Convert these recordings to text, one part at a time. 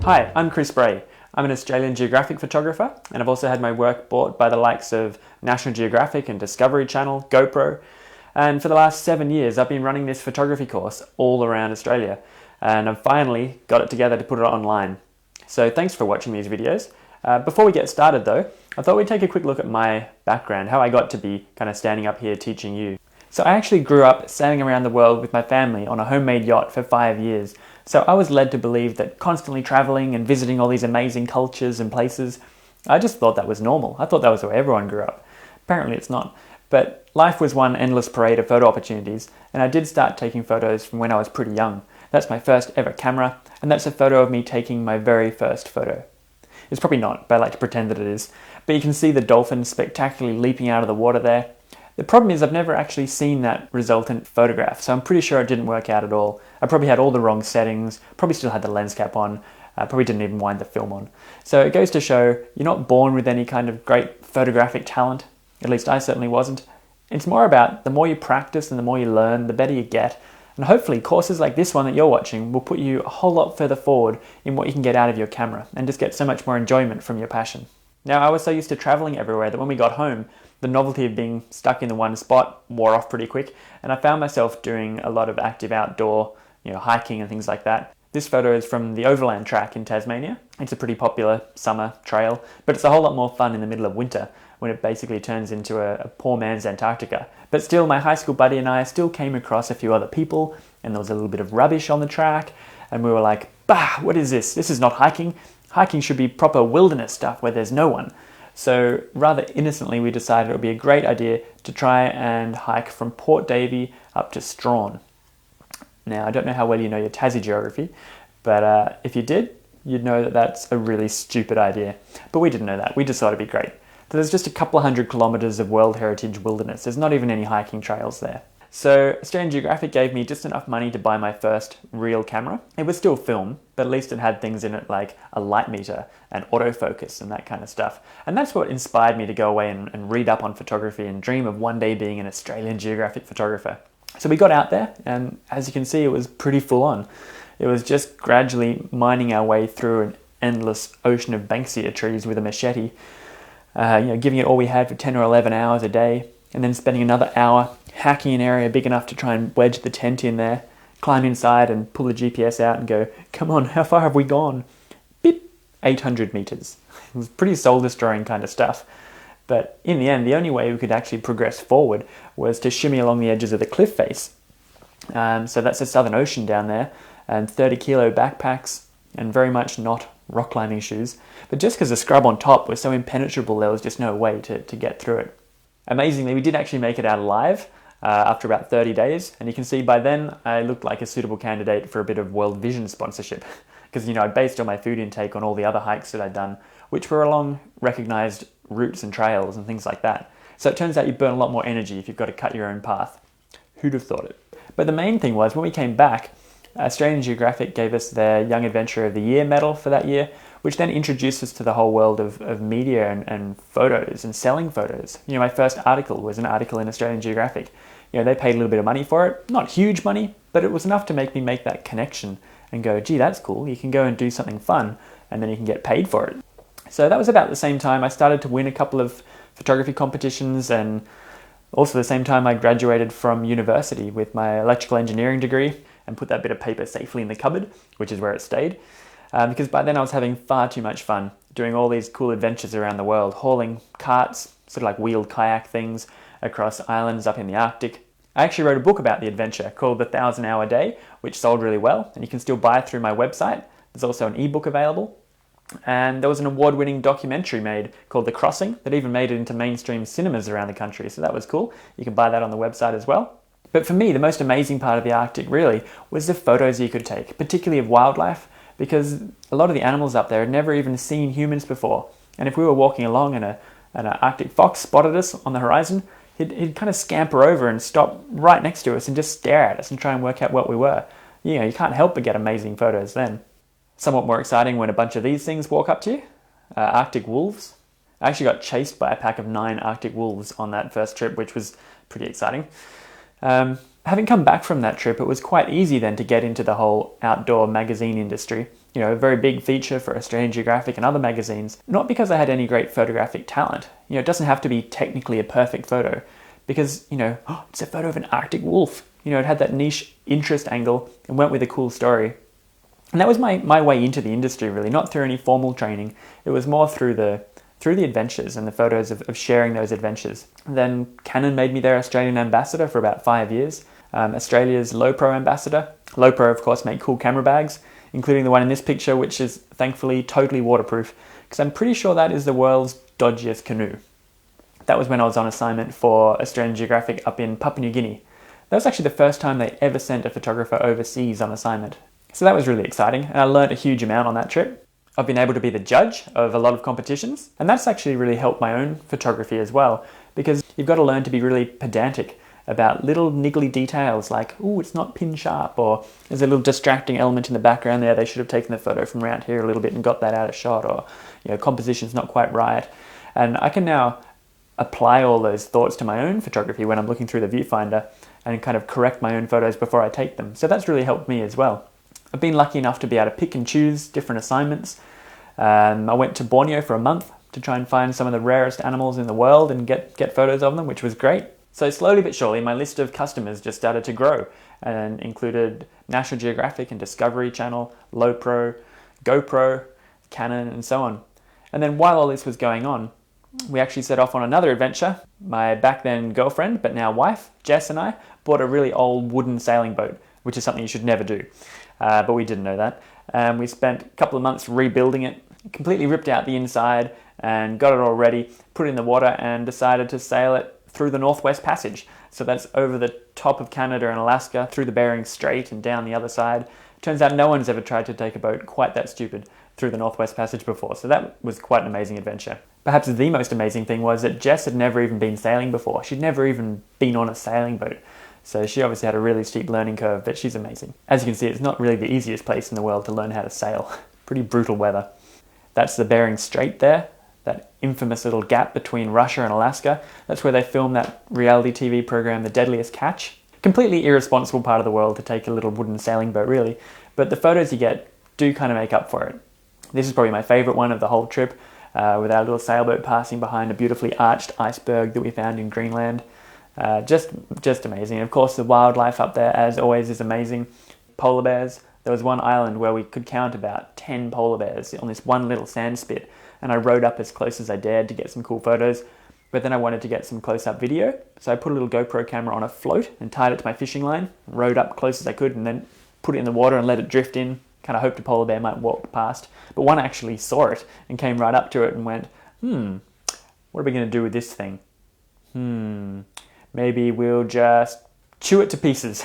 Hi, I'm Chris Bray. I'm an Australian Geographic photographer, and I've also had my work bought by the likes of National Geographic and Discovery Channel, GoPro. And for the last 7 years, I've been running this photography course all around Australia, and I've finally got it together to put it online. So thanks for watching these videos. Before we get started though, I thought we'd take a quick look at my background, how I got to be kind of standing up here teaching you. So I actually grew up sailing around the world with my family on a homemade yacht for 5 years. So I was led to believe that constantly traveling and visiting all these amazing cultures and places, I just thought that was normal. I thought that was where everyone grew up. Apparently it's not. But life was one endless parade of photo opportunities, and I did start taking photos from when I was pretty young. That's my first ever camera, and that's a photo of me taking my very first photo. It's probably not, but I like to pretend that it is. But you can see the dolphin spectacularly leaping out of the water there. The problem is I've never actually seen that resultant photograph, so I'm pretty sure it didn't work out at all. I probably had all the wrong settings, probably still had the lens cap on, probably didn't even wind the film on. So it goes to show you're not born with any kind of great photographic talent. At least I certainly wasn't. It's more about the more you practice and the more you learn, the better you get. And hopefully courses like this one that you're watching will put you a whole lot further forward in what you can get out of your camera and just get so much more enjoyment from your passion. Now, I was so used to traveling everywhere that when we got home, the novelty of being stuck in the one spot wore off pretty quick, and I found myself doing a lot of active outdoor, hiking and things like that. This photo is from the Overland Track in Tasmania. It's a pretty popular summer trail, but it's a whole lot more fun in the middle of winter when it basically turns into a poor man's Antarctica. But still, my high school buddy and I still came across a few other people, and there was a little bit of rubbish on the track, and we were like, bah, what is this? This is not hiking. Hiking should be proper wilderness stuff where there's no one. So rather innocently, we decided it would be a great idea to try and hike from Port Davey up to Strahan. Now, I don't know how well you know your Tassie geography, but if you did, you'd know that that's a really stupid idea. But we didn't know that. We just thought it'd be great. So there's just a couple of 100 kilometres of World Heritage wilderness. There's not even any hiking trails there. So Australian Geographic gave me just enough money to buy my first real camera. It was still film, but at least it had things in it like a light meter and autofocus and that kind of stuff. And that's what inspired me to go away and read up on photography and dream of one day being an Australian Geographic photographer. So we got out there, and as you can see, it was pretty full on. It was just gradually mining our way through an endless ocean of banksia trees with a machete, giving it all we had for 10 or 11 hours a day, and then spending another hour hacking an area big enough to try and wedge the tent in there, climb inside and pull the GPS out and go, come on, how far have we gone? Beep, 800 meters. It was pretty soul-destroying kind of stuff. But in the end, the only way we could actually progress forward was to shimmy along the edges of the cliff face. So that's the Southern Ocean down there, and 30-kilo backpacks, and very much not rock climbing shoes. But just because the scrub on top was so impenetrable, there was just no way to get through it. Amazingly, we did actually make it out alive after about 30 days, and you can see by then I looked like a suitable candidate for a bit of World Vision sponsorship, because I based all my food intake on all the other hikes that I'd done, which were along recognised routes and trails and things like that. So it turns out you burn a lot more energy if you've got to cut your own path. Who'd have thought it? But the main thing was, when we came back, Australian Geographic gave us their Young Adventurer of the Year medal for that year, which then introduced us to the whole world of media and photos and selling photos. My first article was an article in Australian Geographic. They paid a little bit of money for it. Not huge money, but it was enough to make me make that connection and go, gee, that's cool. You can go and do something fun, and then you can get paid for it. So that was about the same time I started to win a couple of photography competitions, and also the same time I graduated from university with my electrical engineering degree and put that bit of paper safely in the cupboard, which is where it stayed. Because by then I was having far too much fun doing all these cool adventures around the world, hauling carts, sort of like wheeled kayak things, across islands up in the Arctic. I actually wrote a book about the adventure called The 1,000-Hour Day, which sold really well, and you can still buy it through my website. There's also an ebook available. And there was an award-winning documentary made called The Crossing that even made it into mainstream cinemas around the country, so that was cool. You can buy that on the website as well. But for me, the most amazing part of the Arctic really was the photos you could take, particularly of wildlife, because a lot of the animals up there had never even seen humans before. And if we were walking along and an Arctic fox spotted us on the horizon, he'd kind of scamper over and stop right next to us and just stare at us and try and work out what we were. You can't help but get amazing photos then. Somewhat more exciting when a bunch of these things walk up to you. Arctic wolves. I actually got chased by a pack of 9 Arctic wolves on that first trip, which was pretty exciting. Having come back from that trip, it was quite easy then to get into the whole outdoor magazine industry. a very big feature for Australian Geographic and other magazines, not because I had any great photographic talent. It doesn't have to be technically a perfect photo, because, it's a photo of an Arctic wolf. It had that niche interest angle and went with a cool story. And that was my way into the industry, really, not through any formal training. It was more through the adventures and the photos of sharing those adventures. And then Canon made me their Australian ambassador for about 5 years, Australia's low pro ambassador. Low pro, of course, make cool camera bags, including the one in this picture, which is thankfully totally waterproof, because I'm pretty sure that is the world's dodgiest canoe. That was when I was on assignment for Australian Geographic up in Papua New Guinea. That was actually the first time they ever sent a photographer overseas on assignment. So that was really exciting, and I learned a huge amount on that trip. I've been able to be the judge of a lot of competitions, and that's actually really helped my own photography as well, because you've got to learn to be really pedantic about little niggly details like, oh, it's not pin sharp, or there's a little distracting element in the background there, they should have taken the photo from around here a little bit and got that out of shot, or composition's not quite right. And I can now apply all those thoughts to my own photography when I'm looking through the viewfinder and kind of correct my own photos before I take them. So that's really helped me as well. I've been lucky enough to be able to pick and choose different assignments. I went to Borneo for a month to try and find some of the rarest animals in the world and get photos of them, which was great. So slowly but surely, my list of customers just started to grow and included National Geographic and Discovery Channel, Low Pro, GoPro, Canon, and so on. And then while all this was going on, we actually set off on another adventure. My back then girlfriend, but now wife, Jess, and I bought a really old wooden sailing boat, which is something you should never do. But we didn't know that. We spent a couple of months rebuilding it, completely ripped out the inside and got it all ready, put it in the water and decided to sail it through the Northwest Passage. So that's over the top of Canada and Alaska, through the Bering Strait and down the other side. Turns out no one's ever tried to take a boat quite that stupid through the Northwest Passage before, so that was quite an amazing adventure. Perhaps the most amazing thing was that Jess had never even been sailing before. She'd never even been on a sailing boat. So she obviously had a really steep learning curve, but she's amazing. As you can see, it's not really the easiest place in the world to learn how to sail. Pretty brutal weather. That's the Bering Strait there, that infamous little gap between Russia and Alaska. That's where they filmed that reality TV program, The Deadliest Catch. Completely irresponsible part of the world to take a little wooden sailing boat, really. But the photos you get do kind of make up for it. This is probably my favourite one of the whole trip, with our little sailboat passing behind a beautifully arched iceberg that we found in Greenland. Just amazing. And of course, the wildlife up there, as always, is amazing. Polar bears. There was one island where we could count about 10 polar bears on this one little sand spit, and I rode up as close as I dared to get some cool photos. But then I wanted to get some close-up video, so I put a little GoPro camera on a float and tied it to my fishing line, rode up close as I could, and then put it in the water and let it drift in. Kind of hoped a polar bear might walk past. But one actually saw it and came right up to it and went, what are we going to do with this thing? Maybe we'll just chew it to pieces.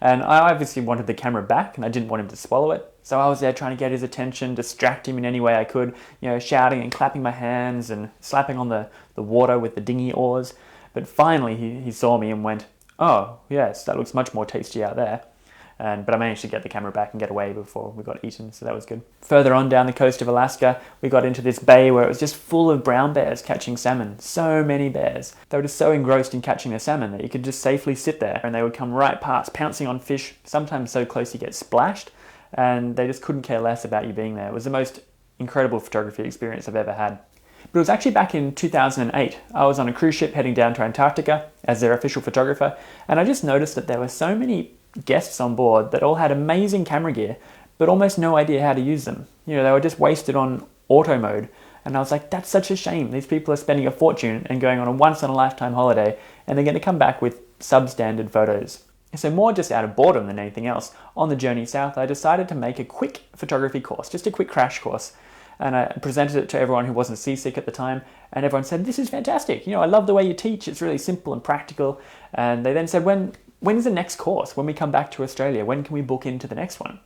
And I obviously wanted the camera back and I didn't want him to swallow it. So I was there trying to get his attention, distract him in any way I could, shouting and clapping my hands and slapping on the water with the dinghy oars. But finally he saw me and went, oh yes, that looks much more tasty out there. But I managed to get the camera back and get away before we got eaten, so that was good. Further on down the coast of Alaska, we got into this bay where it was just full of brown bears catching salmon. So many bears. They were just so engrossed in catching the salmon that you could just safely sit there and they would come right past, pouncing on fish, sometimes so close you get splashed, and they just couldn't care less about you being there. It was the most incredible photography experience I've ever had. But it was actually back in 2008. I was on a cruise ship heading down to Antarctica as their official photographer, and I just noticed that there were so many guests on board that all had amazing camera gear, but almost no idea how to use them. They were just wasted on auto mode. And I was like, that's such a shame. These people are spending a fortune and going on a once-in-a-lifetime holiday, and they're going to come back with substandard photos. So more just out of boredom than anything else, on the journey south, I decided to make a quick photography course, just a quick crash course. And I presented it to everyone who wasn't seasick at the time, and everyone said, this is fantastic. I love the way you teach. It's really simple and practical. And they then said, when is the next course? When we come back to Australia, when can we book into the next one?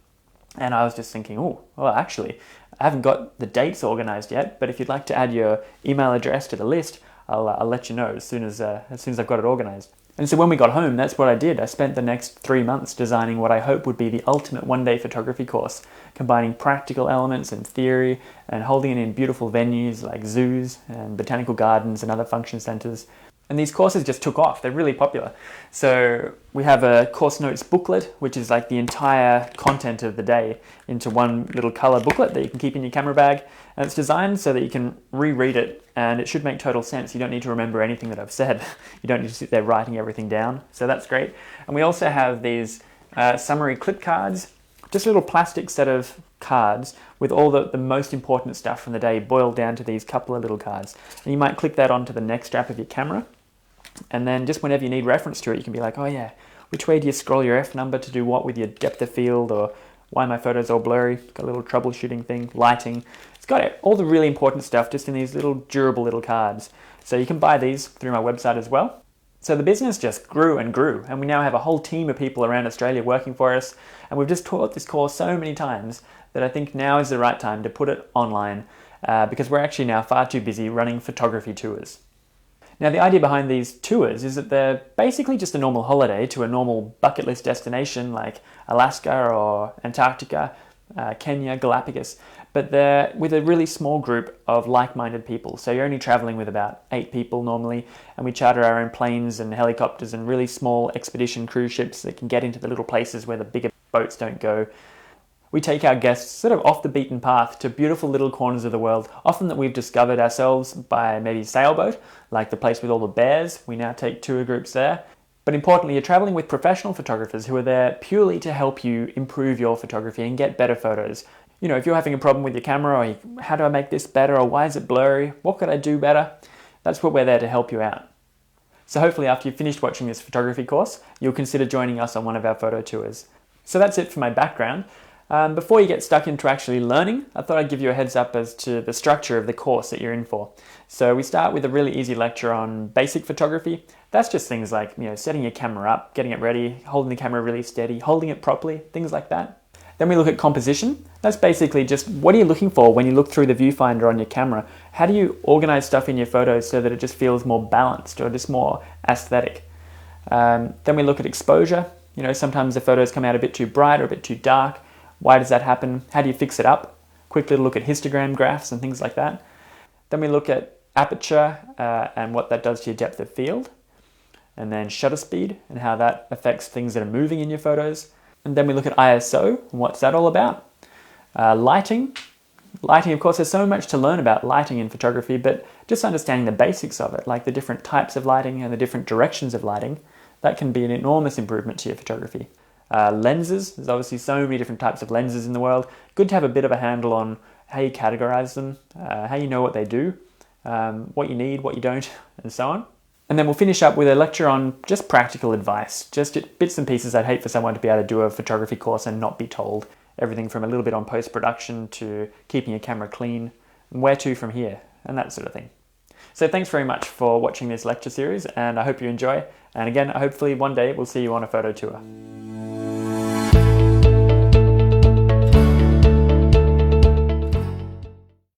And I was just thinking, actually, I haven't got the dates organized yet, but if you'd like to add your email address to the list, I'll let you know as soon as I've got it organized. And so when we got home, that's what I did. I spent the next 3 months designing what I hope would be the ultimate one-day photography course, combining practical elements and theory and holding it in beautiful venues like zoos and botanical gardens and other function centers. And these courses just took off. They're really popular. So we have a course notes booklet, which is like the entire content of the day into one little color booklet that you can keep in your camera bag. And it's designed so that you can reread it, and it should make total sense. You don't need to remember anything that I've said. You don't need to sit there writing everything down. So that's great. And we also have these summary clip cards, just a little plastic set of cards with all the most important stuff from the day boiled down to these couple of little cards. And you might click that onto the neck strap of your camera. And then just whenever you need reference to it, you can be like, oh yeah, which way do you scroll your F number to do what with your depth of field, or why are my photos all blurry? Got a little troubleshooting thing, lighting. It's got all the really important stuff just in these little durable little cards. So you can buy these through my website as well. So the business just grew and grew, and we now have a whole team of people around Australia working for us. And we've just taught this course so many times that I think now is the right time to put it online, because we're actually now far too busy running photography tours. Now, the idea behind these tours is that they're basically just a normal holiday to a normal bucket list destination like Alaska or Antarctica, Kenya, Galapagos, but they're with a really small group of like-minded people. So you're only traveling with about 8 people normally, and we charter our own planes and helicopters and really small expedition cruise ships that can get into the little places where the bigger boats don't go. We take our guests sort of off the beaten path to beautiful little corners of the world, often that we've discovered ourselves by maybe sailboat, like the place with all the bears. We now take tour groups there. But importantly, you're traveling with professional photographers who are there purely to help you improve your photography and get better photos. You know, if you're having a problem with your camera, or how do I make this better, or why is it blurry, what could I do better? That's what we're there to help you out. So hopefully after you've finished watching this photography course, you'll consider joining us on one of our photo tours. So that's it for my background. Before you get stuck into actually learning, I thought I'd give you a heads up as to the structure of the course that you're in for. So we start with a really easy lecture on basic photography. That's just things like, setting your camera up, getting it ready, holding the camera really steady, holding it properly, things like that. Then we look at composition. That's basically just what are you looking for when you look through the viewfinder on your camera? How do you organize stuff in your photos so that it just feels more balanced or just more aesthetic? Then we look at exposure. Sometimes the photos come out a bit too bright or a bit too dark. Why does that happen? How do you fix it up? Quick little look at histogram graphs and things like that. Then we look at aperture and what that does to your depth of field. And then shutter speed and how that affects things that are moving in your photos. And then we look at ISO and what's that all about. Lighting. Lighting, of course, there's so much to learn about lighting in photography, but just understanding the basics of it, like the different types of lighting and the different directions of lighting, that can be an enormous improvement to your photography. Lenses, there's obviously so many different types of lenses in the world. Good to have a bit of a handle on how you categorize them, how you know what they do, what you need, what you don't, and so on. And then we'll finish up with a lecture on just practical advice, just bits and pieces I'd hate for someone to be able to do a photography course and not be told. Everything from a little bit on post-production to keeping your camera clean, and where to from here, and that sort of thing. So thanks very much for watching this lecture series, and I hope you enjoy. And again, hopefully one day we'll see you on a photo tour.